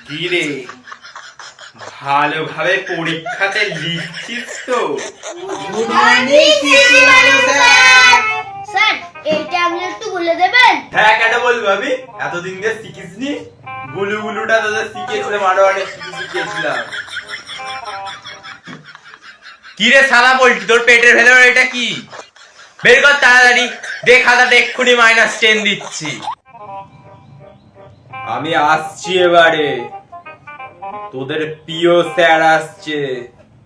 কি রে, ভালোভাবে পরীক্ষাতে লিখছিস তো? গুড মর্নিং স্যার, এইটা আপনি একটু বলে দেবেন? হ্যাঁ, কেন বলবো আমি? এতদিন ধরে শিখিসনি? গুলুগুলুটা তোদের শিখিয়েছিলাম, আরো অনেক কিছু শিখিয়েছিলাম। কি রে সালা বলছি, তোর পেটের ভেতরে এটা কি? বের কর তাড়াতাড়ি, দেখ খাতাটা এক্ষুনি -10 দিচ্ছি। আমি আসছি এবারে, তোদের প্রিয় স্যার আসছে,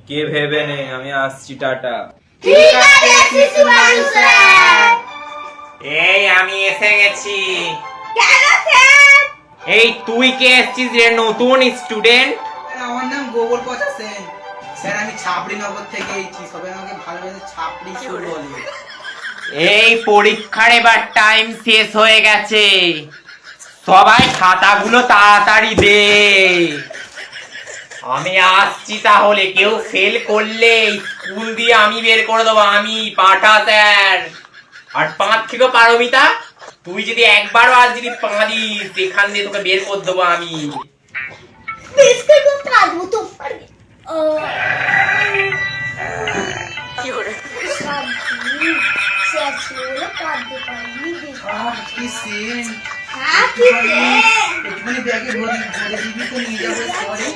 কে ভেবে নে, আমি আসছি, টাটা। ঠিক আছে শিশুবাবু স্যার। এই আমি এসে গেছি। কেন স্যার? এই তুই কে এসেছিস রে, নতুন স্টুডেন্ট? আমার নাম গোবর পচা সেন। স্যার আমি ছাপড়ি নগর থেকে এসেছি, সবাই আমাকে ভালোবেসে ছাপড়ি স্যার বলে। এই পরীক্ষার এবার টাইম শেষ হয়ে গেছে, সবাই খাতাগুলো তাড়াতাড়ি দে। আমি আসছি তাহলে, কেউ ফেল করলে স্কুল দিয়ে আমি বের করে দেবো, আমি পাঠা স্যার। আর 5 থেকে পারমিতা, তুই যদি একবারও আজ যদি 5 দিস, এখান দিয়ে তোকে বের করে দেবো আমি। বিস্কুট তো পারবো তো পারবে। কি হলো? স্যার ছিল পারতে পারিনি। কি সেন, হ্যাঁ কি স্যার? একটুখানি ব্যাগে ভরে দিবি তো, নিয়ে যাবো। সরি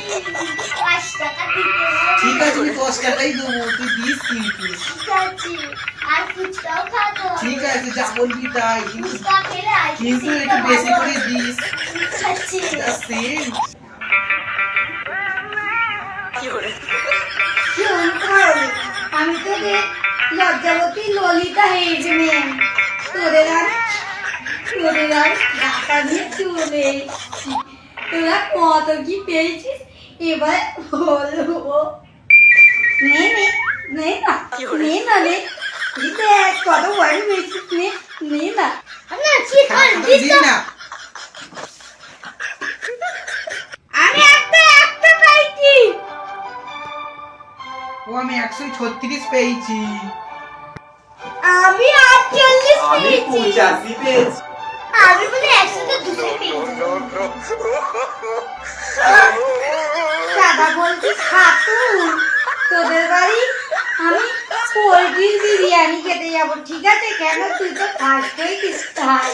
5 টাকা দিতে হবে। ঠিক আছে, আমি 10 টাকাই দেবো, তুই দিস কিন্তু। ঠিক আছে, আর ফুচকাও খাবো। ঠিক আছে, যা বলবি তাই, ফুচকা খেলে কিন্তু একটু বেশি করে দিস। ঠিক আছে। সেন শোন তাহলে, আমি তোদের লজ্জাবতী ললিতা হেড ম্যাম, তোদের আর টাকা নিয়ে চলে এসেছি। তোরা কত কি পেয়েছিস এবার বলবো। নে নে নে না, নে না নে, এই দেখ কত বড় পেয়েছিস, নে নে না। না কি কর দিস না। আমি একটা পাইছি। ও আমি 136 পেয়েছি। আমি 48 আমি পেয়েছি। 85 পেয়েছি। আমি বলে 102 পেয়েছি। দাদা বলছিস খাতু, তোদের বাড়ি আমি পোলট্রির বিরিয়ানি খেতে যাবো, ঠিক আছে? কেন তুই তো ফার্স্ট হয়েছিস তাই।